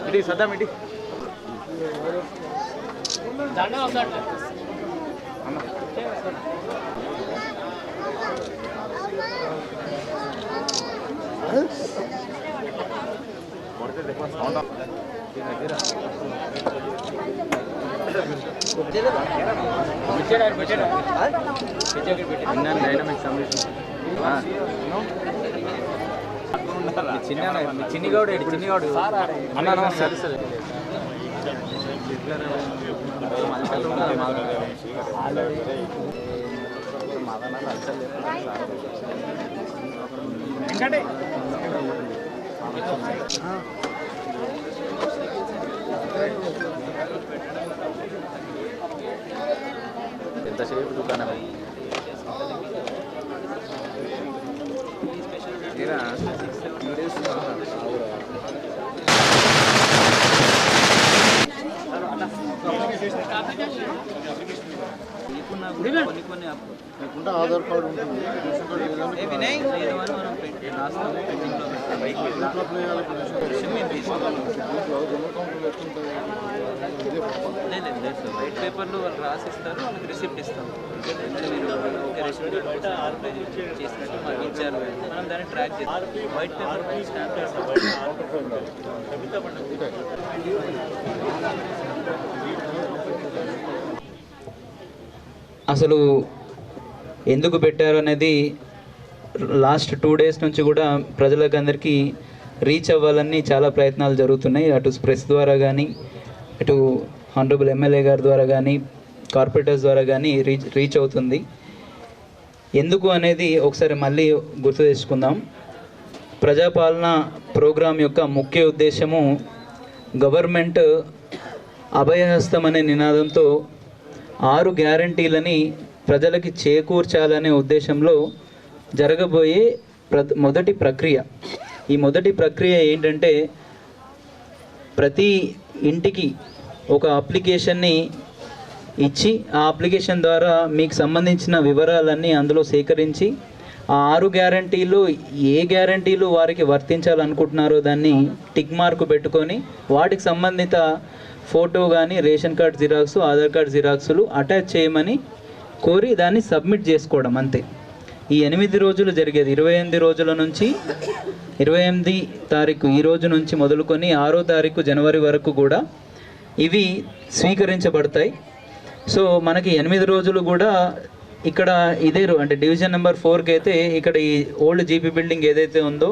ఇటీ సద్దాం ఇటీ చిన్నిగౌడు చిన్నిగౌడు అన్న సరే సరే ఎంతసేపు దుకాణం ఆధార్ కార్డు ఉంటుంది వైట్ పేపర్లు వాళ్ళు రాసిస్తారు, మనకి రిసిప్ట్ ఇస్తాం. మీరు ఓకే రేషన్ కార్డు చేసినట్టు మాకు ఇచ్చారు, మనం దాన్ని ట్రాక్ చేస్తాం. వైట్ పేపర్ స్టాంప్ చేస్తాం. అసలు ఎందుకు పెట్టారు అనేది లాస్ట్ 2 days నుంచి కూడా ప్రజలకు అందరికీ రీచ్ అవ్వాలని చాలా ప్రయత్నాలు జరుగుతున్నాయి. అటు ప్రెస్ ద్వారా కానీ, ఇటు హానరబుల్ ఎమ్మెల్యే గారి ద్వారా కానీ, కార్పొరేటర్స్ ద్వారా కానీ రీచ్ అవుతుంది. ఎందుకు అనేది ఒకసారి మళ్ళీ గుర్తు తెచ్చుకుందాం. ప్రజాపాలన ప్రోగ్రాం యొక్క ముఖ్య ఉద్దేశము గవర్నమెంట్ అభయహస్తం అనే నినాదంతో 6 గ్యారంటీలని ప్రజలకి చేకూర్చాలనే ఉద్దేశంలో జరగబోయే మొదటి ప్రక్రియ. ఈ మొదటి ప్రక్రియ ఏంటంటే, ప్రతి ఇంటికి ఒక అప్లికేషన్ని ఇచ్చి ఆ అప్లికేషన్ ద్వారా మీకు సంబంధించిన వివరాలన్నీ అందులో సేకరించి ఆ 6 గ్యారంటీలు ఏ గ్యారంటీలు వారికి వర్తించాలనుకుంటున్నారో దాన్ని టిక్ మార్కు పెట్టుకొని వాటికి సంబంధిత ఫోటో కానీ, ration card xerox, Aadhaar card జిరాక్సులు అటాచ్ చేయమని కోరి దాన్ని సబ్మిట్ చేసుకోవడం అంతే. ఈ 8 రోజులు జరిగేది 28 రోజుల నుంచి 28 తారీఖు ఈ రోజు నుంచి మొదలుకొని 6వ తారీఖు జనవరి వరకు కూడా ఇవి స్వీకరించబడతాయి. సో మనకి 8 రోజులు కూడా ఇక్కడ ఇదే అంటే డివిజన్ నెంబర్ 4కి అయితే ఇక్కడ ఈ ఓల్డ్ జీపీ బిల్డింగ్ ఏదైతే ఉందో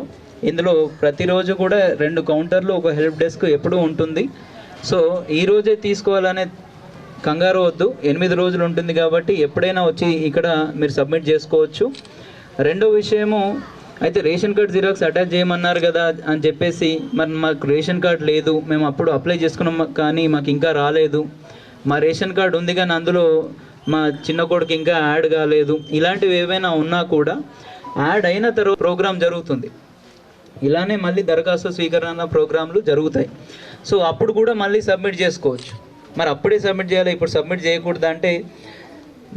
ఇందులో ప్రతిరోజు కూడా 2 కౌంటర్లు, ఒక హెల్ప్ డెస్క్ ఎప్పుడూ ఉంటుంది. సో ఈరోజే తీసుకోవాలనే కంగారు వద్దు, 8 రోజులు ఉంటుంది కాబట్టి ఎప్పుడైనా వచ్చి ఇక్కడ మీరు సబ్మిట్ చేసుకోవచ్చు. రెండో విషయము, అయితే రేషన్ కార్డ్ జిరాక్స్ అటాచ్ చేయమన్నారు కదా అని చెప్పేసి, మరి మాకు రేషన్ కార్డ్ లేదు, మేము అప్పుడు అప్లై చేసుకున్నాం కానీ మాకు ఇంకా రాలేదు, మా రేషన్ కార్డు ఉంది కానీ అందులో మా చిన్న కొడుకు ఇంకా యాడ్ కాలేదు, ఇలాంటివి ఏవైనా ఉన్నా కూడా యాడ్ అయిన తర్వాత ప్రోగ్రాం జరుగుతుంది. ఇలానే మళ్ళీ దరఖాస్తు స్వీకరణ ప్రోగ్రాంలు జరుగుతాయి. సో అప్పుడు కూడా మళ్ళీ సబ్మిట్ చేసుకోవచ్చు. మరి అప్పుడే సబ్మిట్ చేయాలి, ఇప్పుడు సబ్మిట్ చేయకూడదు అంటే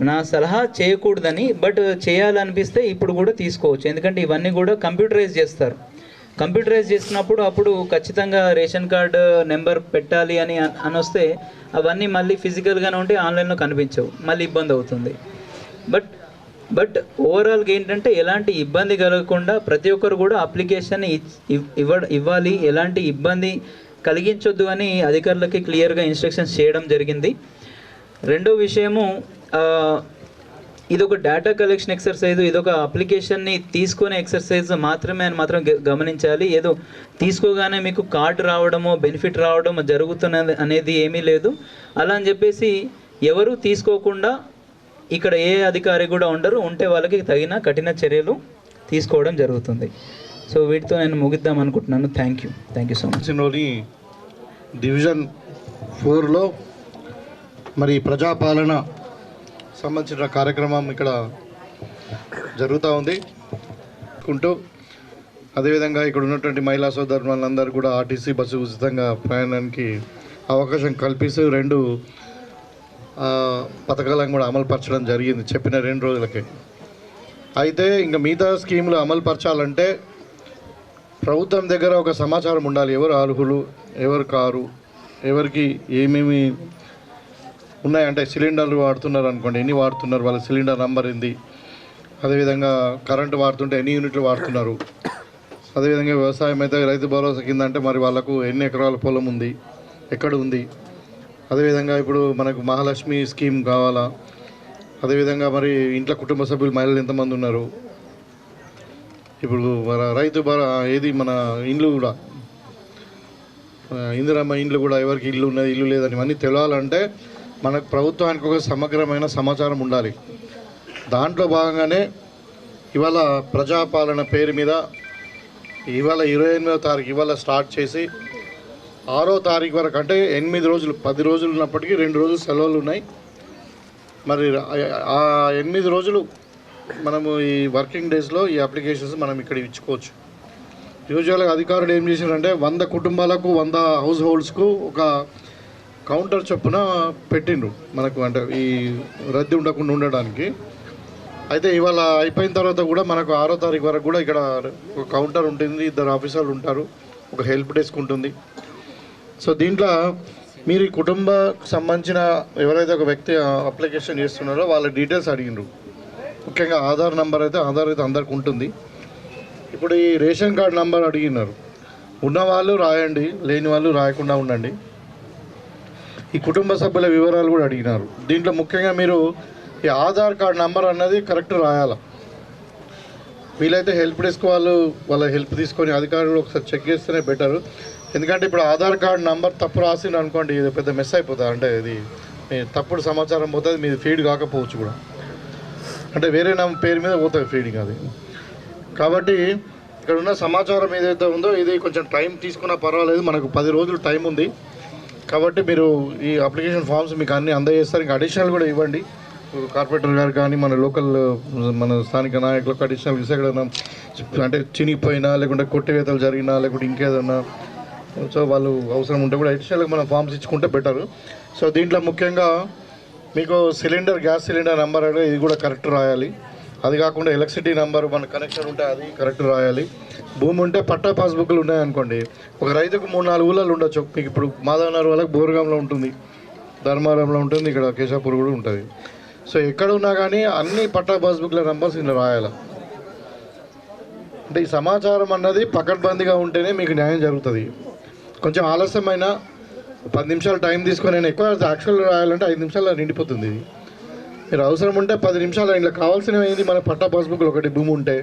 నా సలహా చేయకూడదని, బట్ చేయాలనిపిస్తే ఇప్పుడు కూడా తీసుకోవచ్చు. ఎందుకంటే ఇవన్నీ కూడా కంప్యూటరైజ్ చేస్తారు. కంప్యూటరైజ్ చేసినప్పుడు అప్పుడు ఖచ్చితంగా రేషన్ కార్డు నెంబర్ పెట్టాలి అని వస్తే అవన్నీ మళ్ళీ ఫిజికల్గానే ఉంటే ఆన్లైన్లో కనిపించవు, మళ్ళీ ఇబ్బంది అవుతుంది. బట్ ఓవరాల్గా ఏంటంటే ఎలాంటి ఇబ్బంది కలగకుండా ప్రతి ఒక్కరు కూడా అప్లికేషన్ ఇవ్వాలి, ఎలాంటి ఇబ్బంది కలిగించొద్దు అని అధికారులకి క్లియర్గా ఇన్స్ట్రక్షన్స్ చేయడం జరిగింది. రెండో విషయము, ఇదొక డేటా కలెక్షన్ ఎక్సర్సైజ్, ఇదొక అప్లికేషన్ని తీసుకునే ఎక్సర్సైజ్ మాత్రమే అని మాత్రం గమనించాలి. ఏదో తీసుకోగానే మీకు కార్డు రావడమో బెనిఫిట్ రావడమో జరుగుతున్నది అనేది ఏమీ లేదు. అలా అని చెప్పేసి ఎవరు తీసుకోకుండా ఇక్కడ ఏ అధికారి కూడా ఉండరు, ఉంటే వాళ్ళకి తగిన కఠిన చర్యలు తీసుకోవడం జరుగుతుంది. సో వీటితో నేను ముగిద్దాం అనుకుంటున్నాను. Thank you so much. Division 4లో మరి ప్రజాపాలన సంబంధించిన కార్యక్రమం ఇక్కడ జరుగుతూ ఉంది. అదేవిధంగా ఇక్కడ ఉన్నటువంటి మహిళా సోదరులందరూ కూడా ఆర్టీసీ బస్సు ఉచితంగా ప్రయాణానికి అవకాశం కల్పిస్తూ 2 పథకాలను కూడా అమలుపరచడం జరిగింది చెప్పిన 2 రోజులకే. అయితే ఇంకా మిగతా స్కీములు అమలుపరచాలంటే ప్రభుత్వం దగ్గర ఒక సమాచారం ఉండాలి. ఎవరు అర్హులు, ఎవరు కారు, ఎవరికి ఏమేమి ఉన్నాయంటే సిలిండర్లు వాడుతున్నారు అనుకోండి, ఎన్ని వాడుతున్నారు, వాళ్ళ సిలిండర్ నంబర్ ఏంది, అదేవిధంగా కరెంటు వాడుతుంటే ఎన్ని యూనిట్లు వాడుతున్నారు, అదేవిధంగా వ్యవసాయం అయితే రైతు భరోసా కింద అంటే మరి వాళ్ళకు ఎన్ని ఎకరాల పొలం ఉంది, ఎక్కడ ఉంది, అదేవిధంగా ఇప్పుడు మనకు మహాలక్ష్మి స్కీమ్ కావాలా, అదేవిధంగా మరి ఇంట్లో కుటుంబ సభ్యులు మహిళలు ఎంతమంది ఉన్నారు, ఇప్పుడు మన రైతు ఏది మన ఇండ్లు కూడా ఇందిరమ్మ ఇండ్లు కూడా ఎవరికి ఇల్లు ఉన్నది ఇల్లు లేదని ఇవన్నీ తెలియాలంటే మనకు ప్రభుత్వానికి ఒక సమగ్రమైన సమాచారం ఉండాలి. దాంట్లో భాగంగానే ఇవాళ ప్రజాపాలన పేరు మీద ఇవాళ 28వ తారీఖు ఇవాళ స్టార్ట్ చేసి 6వ తారీఖు వరకు అంటే 8 రోజులు 10 రోజులు ఉన్నప్పటికీ 2 రోజులు సెలవులు ఉన్నాయి. మరి ఆ 8 రోజులు మనము ఈ వర్కింగ్ డేస్లో ఈ అప్లికేషన్స్ మనం ఇక్కడ ఇచ్చుకోవచ్చు. యూజువల్గా అధికారులు ఏం చేశారంటే 100 కుటుంబాలకు 100 హౌస్ హోల్డ్స్కు ఒక కౌంటర్ చొప్పున పెట్టిండ్రు మనకు, అంటే ఈ రద్దీ ఉండకుండా ఉండడానికి. అయితే ఇవాళ అయిపోయిన తర్వాత కూడా మనకు 6వ తారీఖు వరకు కూడా ఇక్కడ ఒక కౌంటర్ ఉంటుంది, 2 ఆఫీసర్లు ఉంటారు, ఒక హెల్ప్ డెస్క్ ఉంటుంది. సో దీంట్లో మీరు ఈ కుటుంబకు సంబంధించిన ఎవరైతే ఒక వ్యక్తి అప్లికేషన్ చేస్తున్నారో వాళ్ళ డీటెయిల్స్ అడిగినారు. ముఖ్యంగా ఆధార్ నెంబర్ అయితే అందరికి ఉంటుంది. ఇప్పుడు ఈ రేషన్ కార్డు నెంబర్ అడిగినారు. ఉన్నవాళ్ళు రాయండి, లేని వాళ్ళు రాయకుండా ఉండండి. ఈ కుటుంబ సభ్యుల వివరాలు కూడా అడిగినారు. దీంట్లో ముఖ్యంగా మీరు ఈ ఆధార్ కార్డు నెంబర్ అన్నది కరెక్ట్ రాయాలి. వీలైతే హెల్ప్ డెస్క్ వాళ్ళ హెల్ప్ తీసుకొని అధికారులు ఒకసారి చెక్ చేస్తేనే బెటరు. ఎందుకంటే ఇప్పుడు ఆధార్ కార్డు నెంబర్ తప్పు రాసిండు అనుకోండి, ఇది పెద్ద మెస్ అయిపోతుంది. అంటే ఇది తప్పుడు సమాచారం పోతుంది, మీది ఫీడ్ కాకపోవచ్చు కూడా, అంటే వేరే పేరు మీద పోతుంది ఫీడింగ్ అది. కాబట్టి ఇక్కడ ఉన్న సమాచారం ఏదైతే ఉందో ఇది కొంచెం టైం తీసుకున్నా పర్వాలేదు, మనకు 10 రోజులు టైం ఉంది. కాబట్టి మీరు ఈ అప్లికేషన్ ఫామ్స్ మీకు అన్నీ అందజేస్తారు. ఇంకా అడిషనల్ కూడా ఇవ్వండి, కార్పొరేటర్ గారు కానీ మన లోకల్ మన స్థానిక నాయకులకు అడిషనల్ ఎక్కడైనా అంటే చినిగిపోయినా లేకుంటే కొట్టివేతలు జరిగినా లేకుంటే ఇంకేదన్నా సో వాళ్ళు అవసరం ఉంటే కూడా అడిషనల్గా మనం ఫామ్స్ ఇచ్చుకుంటే బెటరు. సో దీంట్లో ముఖ్యంగా మీకు గ్యాస్ సిలిండర్ నెంబర్ అనేది ఇది కూడా కరెక్ట్ రాయాలి. అది కాకుండా ఎలక్ట్రిసిటీ నెంబర్ మన కనెక్షన్ ఉంటే అది కరెక్ట్ రాయాలి. భూమి ఉంటే పట్టా పాస్బుక్లు ఉన్నాయనుకోండి, ఒక రైతుకు 3-4 ఊళ్ళలు ఉండొచ్చు. మీకు ఇప్పుడు మాధవనగర్ వాళ్ళకి బోర్గాంలో ఉంటుంది, ధర్మారంలో ఉంటుంది, ఇక్కడ కేశాపూర్ కూడా ఉంటుంది. సో ఎక్కడ ఉన్నా కానీ అన్ని పట్టా పాస్బుక్ల నెంబర్స్ ఇలా రాయాలి. అంటే ఈ సమాచారం అన్నది పకడ్బందీగా ఉంటేనే మీకు న్యాయం జరుగుతుంది. కొంచెం ఆలస్యమైన 10 నిమిషాలు టైం తీసుకొని నేను ఎక్కువ యాక్చువల్ రాయాలంటే 5 నిమిషాల్లో నిండిపోతుంది. ఇది మీరు అవసరం ఉంటే 10 నిమిషాలు ఇంట్లో కావాల్సినవి ఏంది, మన పట్టా పాస్బుక్లు ఒకటి భూమి ఉంటే,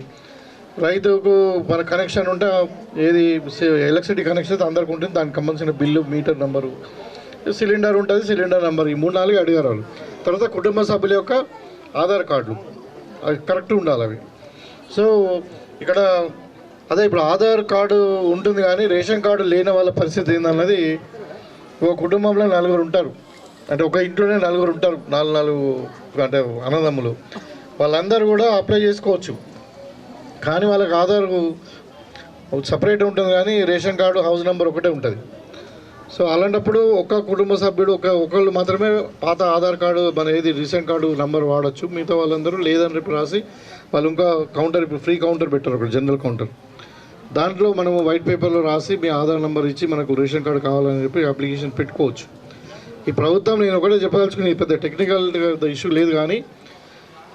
రైతుకు మన కనెక్షన్ ఉంటే ఏది ఎలక్ట్రిసిటీ కనెక్షన్ అయితే అందరికి ఉంటుంది, దానికి సంబంధించిన బిల్లు, మీటర్ నెంబరు, సిలిండర్ ఉంటుంది, సిలిండర్ నెంబర్, ఈ 3-4 అడిగారు వాళ్ళు. తర్వాత కుటుంబ సభ్యుల యొక్క ఆధార్ కార్డులు అవి కరెక్ట్ ఉండాలి అవి. సో ఇక్కడ అదే ఇప్పుడు ఆధార్ కార్డు ఉంటుంది కానీ రేషన్ కార్డు లేని వాళ్ళ పరిస్థితి ఏందన్నది, ఒక కుటుంబంలో 4 ఉంటారు, అంటే ఒక ఇంట్లోనే 4 ఉంటారు, 4 అంటే అన్నదమ్ములు, వాళ్ళందరూ కూడా అప్లై చేసుకోవచ్చు. కానీ వాళ్ళకి ఆధార్ సపరేట్ ఉంటుంది కానీ రేషన్ కార్డు హౌస్ నెంబర్ ఒకటే ఉంటుంది. సో అలాంటప్పుడు ఒక కుటుంబ సభ్యుడు ఒకళ్ళు మాత్రమే పాత ఆధార్ కార్డు మన ఏది రీసెంట్ కార్డు నెంబర్ వాడచ్చు. మిగతా వాళ్ళందరూ లేదని చెప్పి రాసి వాళ్ళు ఇంకా కౌంటర్, ఇప్పుడు ఫ్రీ కౌంటర్ పెట్టారు అక్కడ, జనరల్ కౌంటర్. దాంట్లో మనము వైట్ పేపర్లో రాసి మీ ఆధార్ నెంబర్ ఇచ్చి మనకు రేషన్ కార్డు కావాలని చెప్పి అప్లికేషన్ పెట్టుకోవచ్చు. ఈ ప్రభుత్వం నేను ఒకటే చెప్పదలుచుకుని, పెద్ద టెక్నికల్ ఇష్యూ లేదు కానీ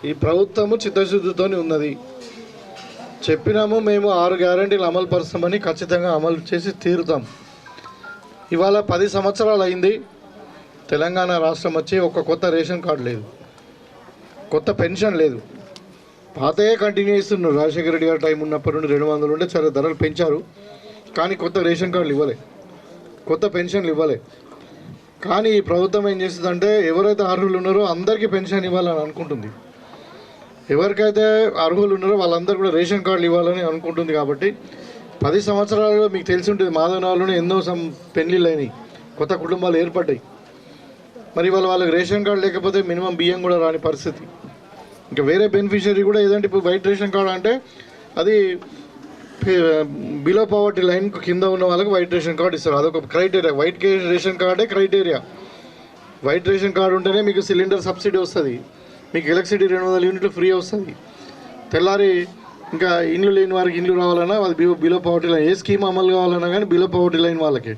ఈ ప్రభుత్వము చిత్తశుద్ధితో ఉన్నది. చెప్పినాము మేము 6 గ్యారెంటీలు అమలు పరుస్తామని, ఖచ్చితంగా అమలు చేసి తీరుతాం. ఇవాళ 10 సంవత్సరాలు అయింది తెలంగాణ రాష్ట్రం వచ్చి, ఒక కొత్త రేషన్ కార్డు లేదు, కొత్త పెన్షన్ లేదు, పాతయే కంటిన్యూ చేస్తున్నారు. రాజశేఖర రెడ్డి గారి టైం ఉన్నప్పటి నుండి 200 ఉంటే చాలా ధరలు పెంచారు, కానీ కొత్త రేషన్ కార్డులు ఇవ్వలే, కొత్త పెన్షన్లు ఇవ్వలే. కానీ ఈ ప్రభుత్వం ఏం చేస్తుందంటే ఎవరైతే అర్హులు ఉన్నారో అందరికీ పెన్షన్ ఇవ్వాలని అనుకుంటుంది, ఎవరికైతే అర్హులు ఉన్నారో వాళ్ళందరూ కూడా రేషన్ కార్డులు ఇవ్వాలని అనుకుంటుంది. కాబట్టి 10 సంవత్సరాలలో మీకు తెలిసి ఉంటుంది మాధవనగర్లోనే ఎన్నో పెళ్ళిళ్ళు అయినాయి, కొత్త కుటుంబాలు ఏర్పడ్డాయి. మరి వాళ్ళకి రేషన్ కార్డు లేకపోతే మినిమం బియ్యం కూడా రాని పరిస్థితి. ఇంకా వేరే బెనిఫిషియరీ కూడా ఏదంటే ఇప్పుడు వైట్ రేషన్ కార్డు అంటే అది బిలో పవర్టీ లైన్ కింద ఉన్న వాళ్ళకి వైట్ రేషన్ కార్డు ఇస్తారు. అదొక క్రైటీరియా. వైట్ రేషన్ కార్డే క్రైటీరియా. వైట్ రేషన్ కార్డు ఉంటేనే మీకు సిలిండర్ సబ్సిడీ వస్తుంది, మీకు ఎలక్ట్రిసిటీ 200 యూనిట్లు ఫ్రీ వస్తుంది. తెల్లారి ఇంకా ఇండ్లు లేని వారికి ఇండ్లు రావాలన్నా అది బిలో పవర్టీ లైన్. ఏ స్కీమ్ అమలు కావాలన్నా కానీ బిలో పవర్టీ లైన్ వాళ్ళకి.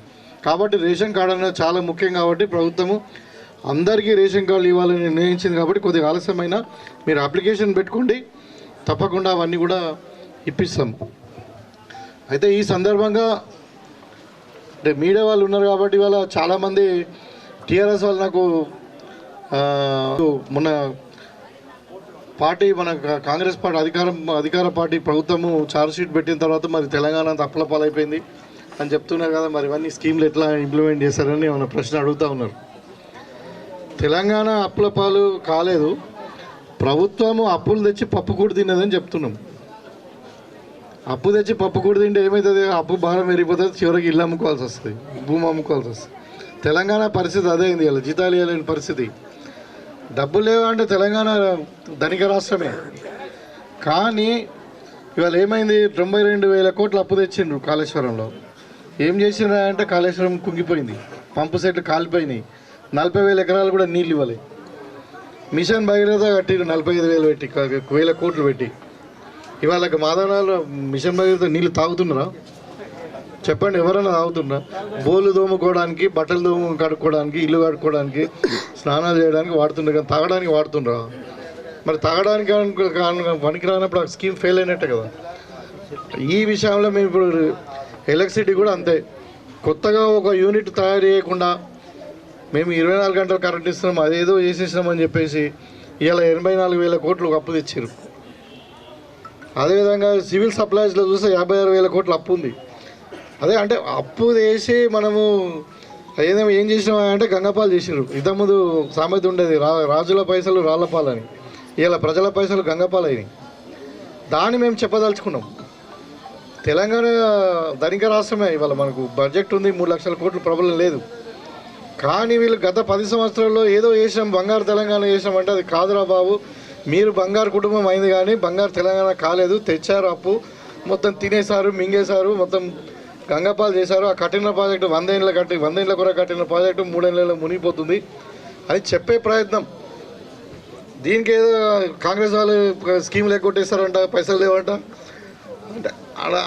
కాబట్టి రేషన్ కార్డు అనేది చాలా ముఖ్యం. కాబట్టి ప్రభుత్వము అందరికీ రేషన్ కార్డులు ఇవ్వాలని నిర్ణయించింది. కాబట్టి కొద్దిగా ఆలస్యమైన మీరు అప్లికేషన్ పెట్టుకోండి, తప్పకుండా అవన్నీ కూడా ఇప్పిస్తాం. అయితే ఈ సందర్భంగా అంటే మీడియా వాళ్ళు ఉన్నారు కాబట్టి ఇవాళ చాలామంది టీఆర్ఎస్ వాళ్ళు నాకు మొన్న పార్టీ మన కాంగ్రెస్ పార్టీ అధికార పార్టీ ప్రభుత్వము ఛార్జ్షీట్ పెట్టిన తర్వాత మరి తెలంగాణ అంత అప్పులపాలైపోయింది అని చెప్తున్నారు కదా, మరి ఇవన్నీ స్కీమ్లు ఎట్లా ఇంప్లిమెంట్ చేశారని మన ప్రశ్న అడుగుతూ ఉన్నారు. తెలంగాణ అప్పులపాలు కాలేదు, ప్రభుత్వము అప్పులు తెచ్చి పప్పు కూడా తిన్నదని చెప్తున్నాం. అప్పు తెచ్చి పప్పు కూడా తింటే ఏమవుతుంది? అప్పు భారం పెరిగిపోతుంది, చివరికి ఇల్లు అమ్ముకోవాల్సి వస్తుంది, భూమి అమ్ముకోవాల్సి వస్తుంది. తెలంగాణ పరిస్థితి అదే అయింది. ఇలా జీతాలు ఇవ్వలేని పరిస్థితి. డబ్బులు లేవంటే తెలంగాణ ధనిక రాష్ట్రమే. కానీ ఇవాళ ఏమైంది? 92,000 కోట్లు అప్పు తెచ్చిండ్రు కాళేశ్వరంలో. ఏం చేసిండ్రు అంటే కాళేశ్వరం కుంగిపోయింది, పంపు సెట్లు కాలిపోయినాయి, 40,000 ఎకరాలు కూడా నీళ్ళు ఇవ్వాలి. మిషన్ భగీరథ కట్టిరు 45,000 పెట్టి, 1,000 కోట్లు పెట్టి. ఇవాళ మాదవనాలు మిషన్ భగీరథ నీళ్ళు తాగుతున్నారా? చెప్పండి, ఎవరైనా తాగుతున్నారా? బోలు దోముకోవడానికి, బట్టలు కడుక్కోవడానికి, ఇల్లు కడుక్కోవడానికి, స్నానాలు చేయడానికి వాడుతుండ్రు, కానీ తాగడానికి వాడుతుండ్రా? మరి తాగడానికి పనికిరానప్పుడు ఆ స్కీమ్ ఫెయిల్ అయినట్టే కదా. ఈ విషయంలో మేము ఇప్పుడు ఎలక్ట్రిసిటీ కూడా అంతే. కొత్తగా ఒక యూనిట్ తయారు చేయకుండా మేము 24 గంటలు కరెంట్ ఇస్తున్నాం, అదేదో చేసేసినామని చెప్పేసి ఇవాళ 84,000 కోట్లు అప్పు తెచ్చారు. అదేవిధంగా సివిల్ సప్లైస్లో చూస్తే 56,000 కోట్లు అప్పు ఉంది. అదే అంటే అప్పు చేసి మనము ఏదేమో ఏం చేసినామంటే గంగపాలు చేసినారు. ఇంతకుముందు సామెత ఉండేది, రాజుల పైసలు రాళ్లపాలని. ఇలా ప్రజల పైసలు గంగపాలు అయినాయి. దాన్ని మేము చెప్పదలుచుకున్నాం. తెలంగాణ ధనిక రాష్ట్రమే. ఇవాళ మనకు బడ్జెట్ ఉంది, 3 లక్షల కోట్లు, ప్రాబ్లం లేదు. కానీ వీళ్ళు గత 10 సంవత్సరాల్లో ఏదో చేసినాం, బంగారు తెలంగాణ చేసినామంటే అది కాదురా బాబు. మీరు బంగారు కుటుంబం అయింది కానీ బంగారు తెలంగాణ కాలేదు. తెచ్చారు అప్పు, మొత్తం తినేశారు, మింగేశారు, మొత్తం గంగపాలు చేశారు. ఆ కట్టిన ప్రాజెక్టు 100 ఏళ్ళ కూడా కట్టిన ప్రాజెక్టు 3 ఏళ్ళలో మునిగిపోతుంది అని చెప్పే ప్రయత్నం. దీనికి ఏదో కాంగ్రెస్ వాళ్ళు స్కీములు ఎగ్గొట్టేస్తారంట, పైసలు లేవంట.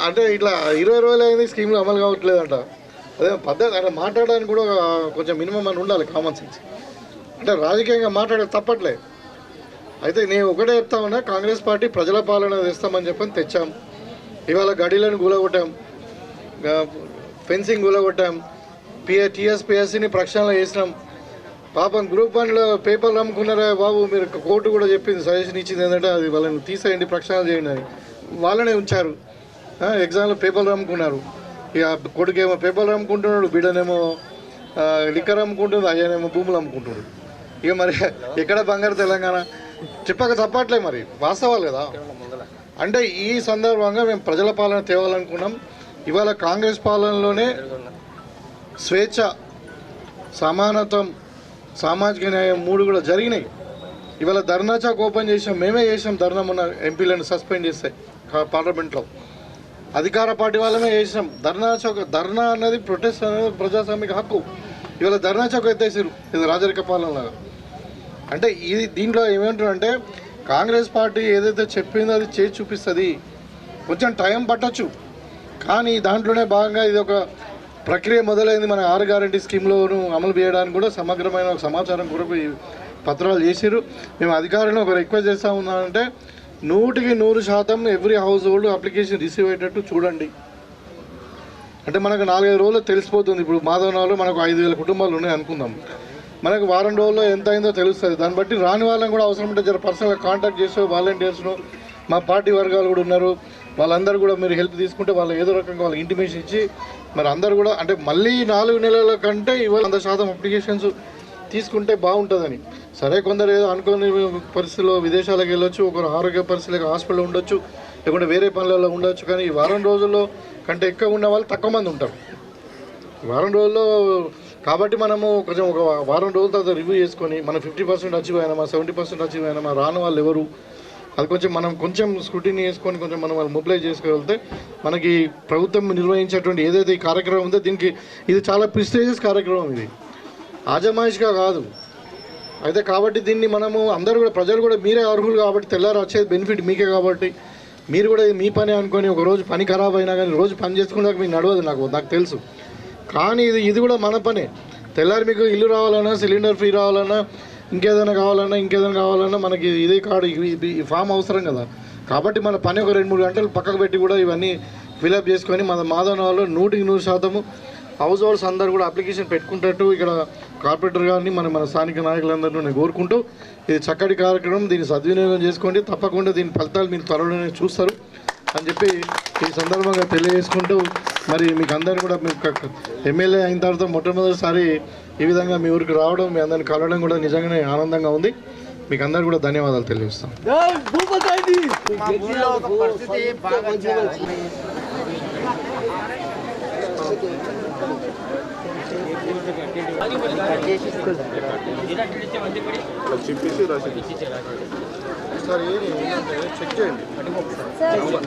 అంటే ఇట్లా 20 రోజులు అయింది, స్కీములు అమలు కావట్లేదంట. అదే పద్ధతి. అంటే మాట్లాడడానికి కూడా కొంచెం మినిమం అని ఉండాలి, కామన్ సెన్స్. అంటే రాజకీయంగా మాట్లాడే తప్పట్లే. అయితే నేను ఒకటే చెప్తా ఉన్నా, కాంగ్రెస్ పార్టీ ప్రజల పాలన తెస్తామని చెప్పని తెచ్చాం. ఇవాళ గడిలను కూలగొట్టాం, ఫెన్సింగ్ కూలగొట్టాం, టీఎస్పీఎస్సీని ప్రక్షాళన చేసినాం. పాపం గ్రూప్ 1లో పేపర్లు అమ్ముకున్నారా బాబు. మీరు కోర్టు కూడా చెప్పింది, సజెషన్ ఇచ్చింది ఏంటంటే అది వాళ్ళని తీసేయండి, ప్రక్షాళన చేయండి అని. వాళ్ళనే ఉంచారు. ఎగ్జామ్లో పేపర్లు అమ్ముకున్నారు. ఇక కొడుకేమో పేపర్లు అమ్ముకుంటున్నాడు, బిడ్డనేమో లిక్కర్ అమ్ముకుంటుంది, అయ్యనేమో భూములు అమ్ముకుంటున్నాడు. ఇక మరి ఎక్కడ బంగారు తెలంగాణ? చెప్పక తప్పట్లే, మరి వాస్తవాలు కదా. అంటే ఈ సందర్భంగా మేము ప్రజల పాలన తేవాలనుకున్నాం. ఇవాళ కాంగ్రెస్ పాలనలోనే స్వేచ్ఛ, సమానత్వం, సామాజిక న్యాయం 3 కూడా జరిగినాయి. ఇవాళ ధర్నా చౌక్ ఓపెన్ చేసాం, మేమే చేసాం ధర్నా. మొన్న ఎంపీలను సస్పెండ్ చేస్తే పార్లమెంట్లో అధికార పార్టీ వాళ్ళమే చేసినాం ధర్నా చౌక్. ధర్నా అన్నది ప్రొటెస్ట్ అనేది ప్రజాస్వామిక హక్కు. ఇవాళ ధర్నా చౌక్ ఎత్తేసారు, ఇది రాజరిక పాలనలాగా. అంటే ఇది దీంట్లో ఏమంటారంటే కాంగ్రెస్ పార్టీ ఏదైతే చెప్పిందో అది చేసి చూపిస్తుంది. కొంచెం టైం పట్టచ్చు, కానీ దాంట్లోనే భాగంగా ఇది ఒక ప్రక్రియ మొదలైంది. మన 6 గ్యారెంటీ స్కీమ్లోను అమలు చేయడానికి కూడా సమగ్రమైన ఒక సమాచారం కూడా పత్రాలు చేసిరు. మేము అధికారులను ఒక రిక్వెస్ట్ చేస్తూ ఉన్నామంటే 100% every house hold application receive అయ్యేటట్టు చూడండి. అంటే మనకు 4-5 రోజుల్లో తెలిసిపోతుంది. ఇప్పుడు మాధవనాలో మనకు 5,000 కుటుంబాలు ఉన్నాయి అనుకుందాం, మనకు వారం రోజుల్లో ఎంత అయిందో తెలుస్తుంది. దాన్ని బట్టి రాని వాళ్ళని కూడా అవసరం ఉంటే జర పర్సనల్గా కాంటాక్ట్ చేసే వాలంటీర్స్ను మా పార్టీ వర్గాలు కూడా ఉన్నారు, వాళ్ళందరూ కూడా మీరు హెల్ప్ తీసుకుంటే వాళ్ళు ఏదో రకంగా వాళ్ళకి ఇంటిమేషన్ ఇచ్చి మరి అందరూ కూడా అంటే మళ్ళీ 4 నెలల కంటే ఇవాళ 100% అప్లికేషన్స్ తీసుకుంటే బాగుంటుందని. సరే, కొందరు ఏదో అనుకోని పరిస్థితుల్లో విదేశాలకు వెళ్ళొచ్చు, ఒకరు ఆరోగ్య పరిస్థితులకు హాస్పిటల్లో ఉండొచ్చు, లేకుంటే వేరే పనులలో ఉండొచ్చు. కానీ ఈ వారం రోజుల్లో కంటే ఎక్కువ ఉన్న వాళ్ళు తక్కువ మంది ఉంటారు. వారం రోజుల్లో కాబట్టి మనము కొంచెం ఒక వారం రోజుల తర్వాత రివ్యూ చేసుకొని మనం 50% అచీవ్ అయినామా, 70% అచీవ్ అయినామా, రాని వాళ్ళు ఎవరు, అది కొంచెం స్క్రూటినీ చేసుకొని కొంచెం మనం వాళ్ళు మొబిలైజ్ చేసుకోగలిగితే మనకి ప్రభుత్వం నిర్వహించేటువంటి ఏదైతే ఈ కార్యక్రమం ఉందో దీనికి ఇది చాలా ప్రిస్టేజియస్ కార్యక్రమం, ఇది ఆజమాయిష్గా కాదు. అయితే కాబట్టి దీన్ని మనము అందరూ కూడా ప్రజలు కూడా మీరే అర్హులు కాబట్టి తెల్లారి వచ్చేది బెనిఫిట్ మీకే కాబట్టి మీరు కూడా ఇది మీ పని అనుకొని ఒక రోజు పని ఖరాబ్ అయినా కానీ రోజు పని చేసుకున్నాక మీకు నడవదు, నాకు తెలుసు. కానీ ఇది కూడా మన పనే. తెల్లారి మీకు ఇల్లు రావాలన్నా, సిలిండర్ ఫ్రీ రావాలన్నా, ఇంకేదైనా కావాలన్నా మనకి ఇదే కార్డు ఈ ఫామ్ అవసరం కదా. కాబట్టి మన పని ఒక 2-3 గంటలు పక్కకు పెట్టి కూడా ఇవన్నీ ఫిలప్ చేసుకొని మన మాధవనగర్లో 100% హౌస్ హోల్డ్స్ అందరూ కూడా అప్లికేషన్ పెట్టుకుంటట్టు ఇక్కడ కార్పొరేటర్ గారిని మన స్థానిక నాయకులందరూ నేను కోరుకుంటూ ఇది చక్కటి కార్యక్రమం, దీన్ని సద్వినియోగం చేసుకోండి. తప్పకుండా దీని ఫలితాలు మీరు త్వరలోనే చూస్తారు అని చెప్పి ఈ సందర్భంగా తెలియజేసుకుంటూ మరి మీకు అందరినీ కూడా మీకు ఎమ్మెల్యే అయిన తర్వాత మొట్టమొదటిసారి ఈ విధంగా మీ ఊరికి రావడం, మీ అందరిని కలవడం కూడా నిజంగానే ఆనందంగా ఉంది. మీకు అందరు కూడా ధన్యవాదాలు తెలియజేస్తాం. ఒకసారి చెక్ చేయండి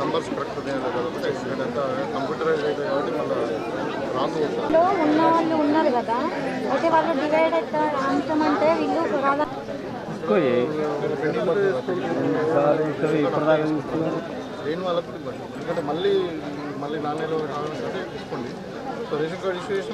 నంబర్స్ కరెక్ట్ ఉన్నాయంతా కంప్యూటరైజ్ అయితే కాబట్టి మళ్ళీ రాంగ్ ఉన్న వాళ్ళు ఉన్నారు కదా, అయితే వాళ్ళు డివైడ్ అంటే వీళ్ళు లేని వాళ్ళకు ఎందుకంటే మళ్ళీ 4 నెలలు కావాలంటే తీసుకోండి. So ration card issue